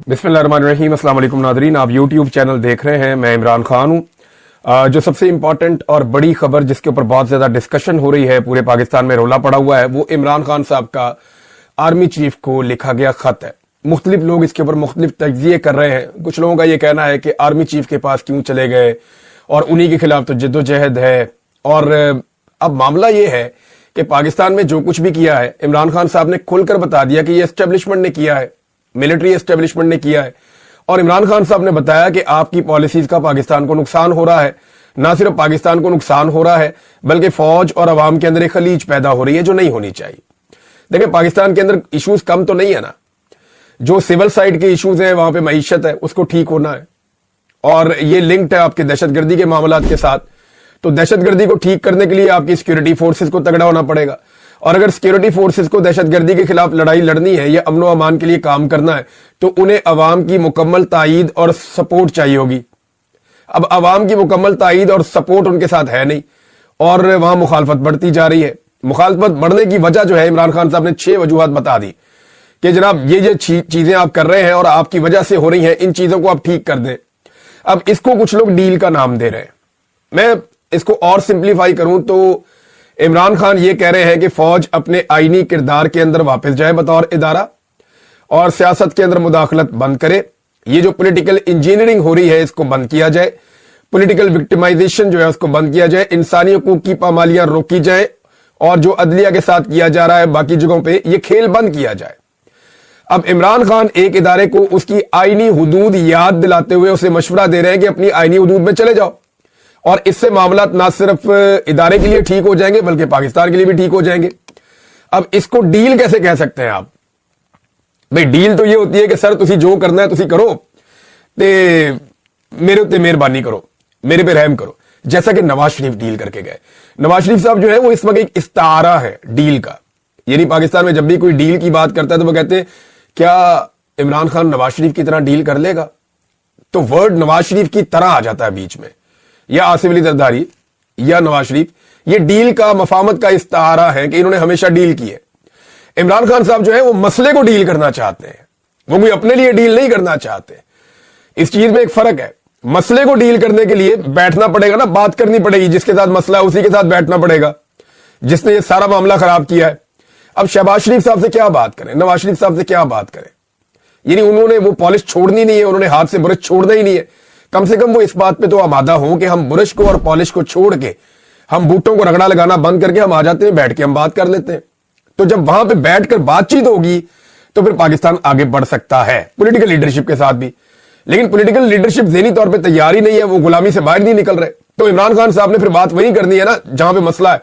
बिस्मिल्लाहिर्रहमानिर्रहीम। अस्सलाम वालेकुम नादरीन, आप यूट्यूब चैनल देख रहे हैं। मैं इमरान खान हूं। जो सबसे इंपॉर्टेंट और बड़ी खबर जिसके ऊपर बहुत ज्यादा डिस्कशन हो रही है, पूरे पाकिस्तान में रोला पड़ा हुआ है, वो इमरान खान साहब का आर्मी चीफ को लिखा गया खत है। मुख्तलिफ लोग इसके ऊपर मुख्तलिफ तज्जिए कर रहे हैं। कुछ लोगों का ये कहना है कि आर्मी चीफ के पास क्यों चले गए और उन्हीं के खिलाफ तो जद्दोजहद है। और अब मामला ये है कि पाकिस्तान में जो कुछ भी किया है, इमरान खान साहब ने खुलकर बता दिया कि ये एस्टेब्लिशमेंट ने किया है, मिलिट्री एस्टेब्लिशमेंट ने किया है। और इमरान खान साहब ने बताया कि आपकी पॉलिसीज का पाकिस्तान को नुकसान हो रहा है। ना सिर्फ पाकिस्तान को नुकसान हो रहा है, बल्कि फौज और अवाम के अंदर एक खलीज पैदा हो रही है जो नहीं होनी चाहिए। देखिए, पाकिस्तान के अंदर इश्यूज कम तो नहीं है ना। जो सिविल साइड के इश्यूज हैं, वहां पे मईशत है, उसको ठीक होना है। और ये लिंक्ड है आपके दहशतगर्दी के मामलात के साथ। तो दहशतगर्दी को ठीक करने के लिए आपकी सिक्योरिटी फोर्सेस को तगड़ा होना पड़ेगा। और अगर सिक्योरिटी फोर्सेस को दहशतगर्दी के खिलाफ लड़ाई लड़नी है या अमन व अमान के लिए काम करना है, तो उन्हें अवाम की मुकम्मल तायीद और सपोर्ट चाहिए होगी। अब अवाम की मुकम्मल तायीद और सपोर्ट उनके साथ है नहीं, और वहां मुखालफत बढ़ती जा रही है। मुखालफत बढ़ने की वजह जो है, इमरान खान साहब ने 6 वजूहात बता दी कि जनाब ये चीजें आप कर रहे हैं और आपकी वजह से हो रही हैं, इन चीजों को आप ठीक कर दें। अब इसको कुछ लोग डील का नाम दे रहे हैं। मैं इसको और सिंप्लीफाई करूं तो इमरान खान ये कह रहे हैं कि फौज अपने आईनी किरदार के अंदर वापस जाए बतौर इदारा, और सियासत के अंदर मुदाखलत बंद करे। ये जो पॉलिटिकल इंजीनियरिंग हो रही है, इसको बंद किया जाए। पॉलिटिकल विक्टिमाइजेशन जो है उसको बंद किया जाए। इंसानी हकूक की पामालियां रोकी जाए, और जो अदलिया के साथ किया जा रहा है बाकी जगहों पे, ये खेल बंद किया जाए। अब इमरान खान एक इदारे को उसकी आईनी हुदूद याद दिलाते हुए उसे मशवरा दे रहे हैं कि अपनी आईनी हुदूद में चले जाओ, और इससे मामला ना सिर्फ इदारे के लिए ठीक हो जाएंगे बल्कि पाकिस्तान के लिए भी ठीक हो जाएंगे। अब इसको डील कैसे कह सकते हैं आप? भाई, डील तो ये होती है कि सर तुसी जो करना है तुसी करो, ते मेरे उत्ते मेहरबानी करो, मेरे पे रहम करो। जैसा कि नवाज शरीफ डील करके गए। नवाज शरीफ साहब जो है वो इस वक्त एक इस्तारा है डील का। यानी पाकिस्तान में जब भी कोई डील की बात करता है तो वो कहते हैं क्या इमरान खान नवाज शरीफ की तरह डील कर लेगा? तो वर्ड नवाज शरीफ की तरह आ जाता है बीच में, या आसिफ अली जरदारी या नवाज शरीफ। ये डील का, मफामत का इस्तारा है कि इन्होंने हमेशा डील की है। इमरान खान साहब जो है वो मसले को डील करना चाहते हैं, वो कोई अपने लिए डील नहीं करना चाहते। इस चीज में एक फर्क है। मसले को डील करने के लिए बैठना पड़ेगा ना, बात करनी पड़ेगी। जिसके साथ मसला है उसी के साथ बैठना पड़ेगा, जिसने ये सारा मामला खराब किया है। अब शहबाज शरीफ साहब से क्या बात करें, नवाज शरीफ साहब से क्या बात करें? यानी उन्होंने वो पॉलिश छोड़नी नहीं है, उन्होंने हाथ से ब्रश छोड़ना ही नहीं है। कम से कम वो इस बात पे तो आमादा हो कि हम ब्रश को और पॉलिश को छोड़ के, हम बूटों को रगड़ा लगाना बंद करके हम आ जाते हैं, बैठ के हम बात कर लेते हैं। तो जब वहां पे बैठकर बातचीत होगी तो फिर पाकिस्तान आगे बढ़ सकता है, पॉलिटिकल लीडरशिप के साथ भी। लेकिन पॉलिटिकल लीडरशिप ज़हनी तौर पे तैयार ही नहीं है, वो गुलामी से बाहर नहीं निकल रहे। तो इमरान खान साहब ने फिर बात वही करनी है ना जहां पे मसला है।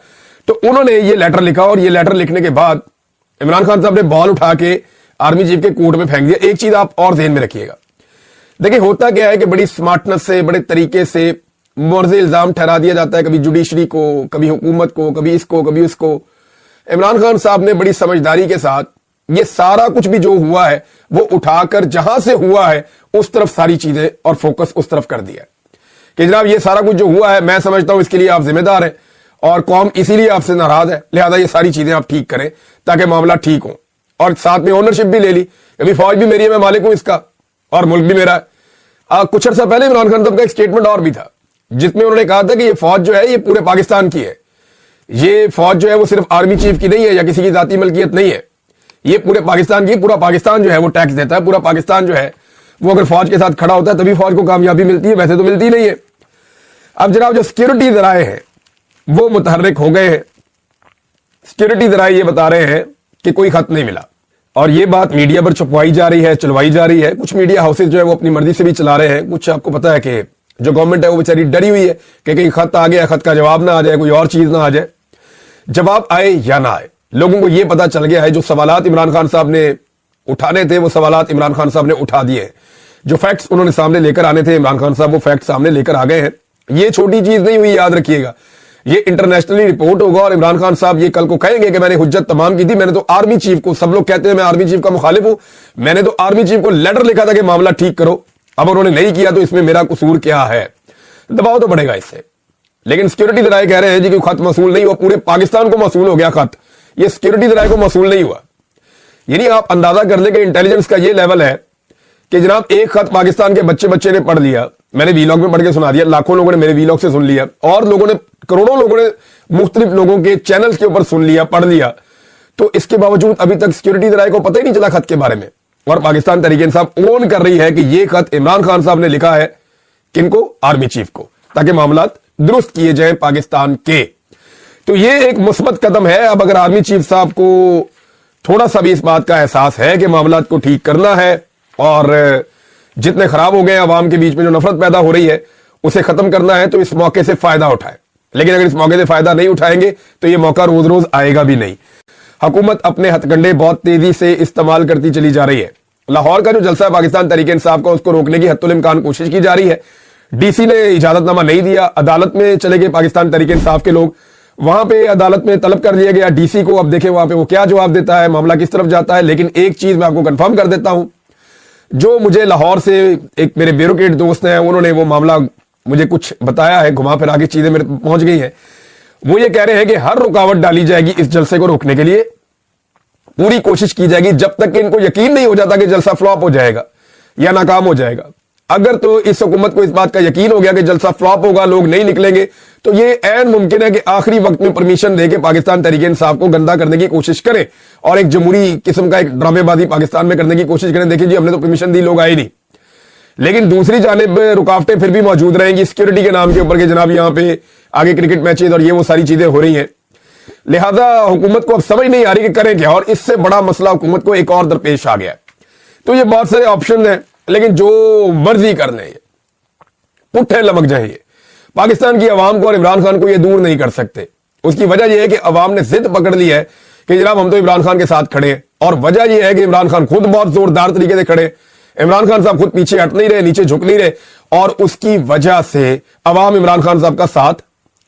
तो उन्होंने ये लेटर लिखा, और ये लेटर लिखने के बाद इमरान खान साहब ने बॉल उठा के आर्मी चीफ के कोर्ट में फेंक दिया। एक चीज आप और ध्यान में रखिएगा। देखिए, होता क्या है कि बड़ी स्मार्टनेस से, बड़े तरीके से मुर्ज़े इल्जाम ठहरा दिया जाता है, कभी जुडिशरी को, कभी हुकूमत को, कभी इसको, कभी उसको। इमरान खान साहब ने बड़ी समझदारी के साथ ये सारा कुछ भी जो हुआ है वो उठाकर जहां से हुआ है उस तरफ सारी चीजें और फोकस उस तरफ कर दिया कि जनाब ये सारा कुछ जो हुआ है, मैं समझता हूं इसके लिए आप जिम्मेदार हैं और कौम इसीलिए आपसे नाराज है, लिहाजा ये सारी चीजें आप ठीक करें ताकि मामला ठीक हो। और साथ में ओनरशिप भी ले ली, अभी फौज भी मेरी है, मैं मालिक हूं इसका, और मुल्क भी मेरा है। कुछ अर्सा पहले इमरान खान साहब का एक स्टेटमेंट और भी था जिसमें उन्होंने कहा था कि ये फौज जो है ये पूरे पाकिस्तान की है। ये फौज जो है वो सिर्फ आर्मी चीफ की नहीं है या किसी की जाती मलकियत नहीं है, ये पूरे पाकिस्तान की। पूरा पाकिस्तान जो है वो टैक्स देता है, पूरा पाकिस्तान जो है वो अगर फौज के साथ खड़ा होता है तभी फौज को कामयाबी मिलती है, वैसे तो मिलती नहीं है। अब जनाब जो सिक्योरिटी जराए हैं वो मुतहर्रिक हो गए हैं। सिक्योरिटी जराए ये बता रहे हैं कि कोई खत नहीं मिला, और ये बात मीडिया पर छुपवाई जा रही है, चलवाई जा रही है। कुछ मीडिया हाउसेज जो है वो अपनी मर्जी से भी चला रहे हैं। कुछ आपको पता है कि जो गवर्नमेंट है वो बेचारी डरी हुई है कि कहीं खत आ गया, खत का जवाब ना आ जाए, कोई और चीज ना आ जाए। जवाब आए या ना आए, लोगों को यह पता चल गया है जो सवालात इमरान खान साहब ने उठाने थे वो सवालात इमरान खान साहब ने उठा दिए हैं। जो फैक्ट्स उन्होंने सामने लेकर आने थे इमरान खान साहब वो फैक्ट सामने लेकर आ गए हैं। ये छोटी चीज नहीं हुई, याद रखिएगा। ये इंटरनेशनली रिपोर्ट होगा और इमरान खान साहब ये कल को कहेंगे कि मैंने हुज्जत तमाम की थी, मैंने तो आर्मी चीफ को, सब लोग कहते हैं मैं आर्मी चीफ का मुखालिफ हूं, मैंने तो आर्मी चीफ को लेटर लिखा था कि मामला ठीक करो। अब उन्होंने नहीं किया तो इसमें मेरा कसूर क्या है? दबाव तो बढ़ेगा इससे। लेकिन सिक्योरिटी जराए कह रहे हैं जी कि खत मसूल नहीं हुआ, पूरे पाकिस्तान को मसूल हो गया खत, ये सिक्योरिटी जराए को मसूल नहीं हुआ। यानी आप अंदाजा कर लें कि इंटेलिजेंस का ये लेवल है کہ जनाब एक खत पाकिस्तान के बच्चे बच्चे ने पढ़ लिया, मैंने वीलॉग में पढ़ के सुना दिया, लाखों लोगों ने मेरे वीलॉग से सुन लिया, और लोगों ने, करोड़ों लोगों ने मुख्तलिफ लोगों के चैनल्स के ऊपर सुन लिया, पढ़ लिया, तो इसके बावजूद अभी तक सिक्योरिटी राय को पता ही नहीं चला खत के बारे में। और पाकिस्तान तहरीक इंसाफ ओन कर रही है कि यह खत इमरान खान साहब ने लिखा है, किनको? आर्मी चीफ को, ताकि मामलात दुरुस्त किए जाएं पाकिस्तान के। तो यह एक मुस्बत कदम है। अब अगर आर्मी चीफ साहब को थोड़ा सा भी इस बात का एहसास है कि मामलात को ठीक करना है और जितने खराब हो गए अवाम के बीच में जो नफरत पैदा हो रही है उसे खत्म करना है, तो इस मौके से फायदा उठाए। लेकिन अगर इस मौके से फायदा नहीं उठाएंगे तो यह मौका रोज रोज आएगा भी नहीं। हुकूमत अपने हथकंडे बहुत तेजी से इस्तेमाल करती चली जा रही है। लाहौर का जो जलसा है पाकिस्तान तहरीक इंसाफ का, उसको रोकने की हत्तुल इम्कान कोशिश की जा रही है। डीसी ने इजाजतनामा नहीं दिया, अदालत में चले गए पाकिस्तान तहरीक इंसाफ के लोग, वहां पे अदालत में तलब कर लिया गया डीसी को। अब देखें वहां पे वो क्या जवाब देता है, मामला किस तरफ जाता है। लेकिन एक चीज मैं आपको कंफर्म कर देता हूं, जो मुझे लाहौर से एक मेरे ब्यूरोक्रेट दोस्त हैं, उन्होंने वो मामला मुझे कुछ बताया है, घुमा फिरा के चीजें मेरे पहुंच गई हैं। वो ये कह रहे हैं कि हर रुकावट डाली जाएगी इस जलसे को रोकने के लिए, पूरी कोशिश की जाएगी जब तक कि इनको यकीन नहीं हो जाता कि जलसा फ्लॉप हो जाएगा या नाकाम हो जाएगा। अगर तो इस हुकूमत को इस बात का यकीन हो गया कि जलसा फ्लॉप होगा, लोग नहीं निकलेंगे, तो ये ऐन मुमकिन है कि आखिरी वक्त में परमिशन देके पाकिस्तान तहरीक इंसाफ को गंदा करने की कोशिश करें और एक जमहूरी किस्म का एक ड्रामेबाजी पाकिस्तान में करने की कोशिश करें। देखिए जी, हमने तो परमिशन दी, लोग आए नहीं। लेकिन दूसरी जानिब रुकावटें फिर भी मौजूद रहेंगी सिक्योरिटी के नाम के ऊपर कि जनाब यहां पे आगे क्रिकेट मैचेज और ये वो सारी चीजें हो रही हैं। लिहाजा हुकूमत को अब समझ नहीं आ रही कि करें क्या, और इससे बड़ा मसला हुकूमत को एक और दरपेश आ गया है। तो ये बहुत सारे ऑप्शन हैं, लेकिन जो मर्जी कर लें, पुट्ठे लमक जाए, पाकिस्तान की आवाम को और इमरान खान को ये दूर नहीं कर सकते। उसकी वजह यह है कि अवाम ने जिद पकड़ ली है कि जनाब हम तो इमरान खान के साथ खड़े हैं, और वजह यह है कि इमरान खान खुद बहुत जोरदार तरीके से खड़े। इमरान खान साहब खुद पीछे हट नहीं रहे, नीचे झुक नहीं रहे, और उसकी वजह से अवाम इमरान खान साहब का साथ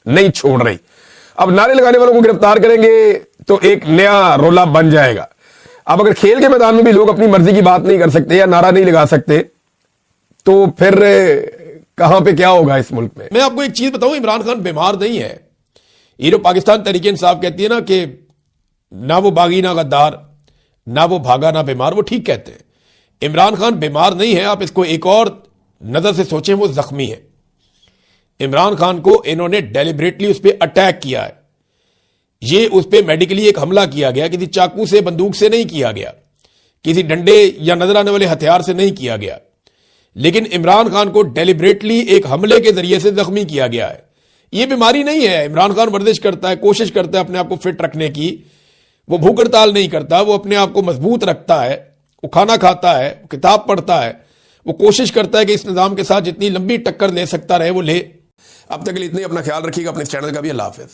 नहीं छोड़ रही। अब नारे लगाने वालों को गिरफ्तार करेंगे तो एक नया रोला बन जाएगा। अब अगर खेल के मैदान में भी लोग अपनी मर्जी की बात नहीं कर सकते या नारा नहीं लगा सकते, तो फिर कहां पे क्या होगा इस मुल्क में। मैं आपको एक चीज बताऊं, इमरान खान बीमार नहीं है। ये जो पाकिस्तान तहरीक इंसाफ कहती है ना कि ना वो बागी ना गद्दार, ना वो भागा ना बीमार, वो ठीक कहते हैं। इमरान खान बीमार नहीं है, आप इसको एक और नजर से सोचें, वो जख्मी है। इमरान खान को इन्होंने डेलिबरेटली उस पर अटैक किया है। ये उस पर मेडिकली एक हमला किया गया, किसी चाकू से बंदूक से नहीं किया गया, किसी डंडे या नजर आने वाले हथियार से नहीं किया गया, लेकिन इमरान खान को डेलिबरेटली एक हमले के जरिए से जख्मी किया गया है। ये बीमारी नहीं है। इमरान खान वर्जिश करता है, कोशिश करता है अपने आप को फिट रखने की, वो भूख हड़ताल नहीं करता, वो अपने आप को मजबूत रखता है, वो खाना खाता है, किताब पढ़ता है, वो कोशिश करता है कि इस निजाम के साथ जितनी लंबी टक्कर ले सकता रहे वो ले। अब तक के लिए इतनी, अपना ख्याल रखिएगा, अपने चैनल का भी। अल्लाह हाफिज।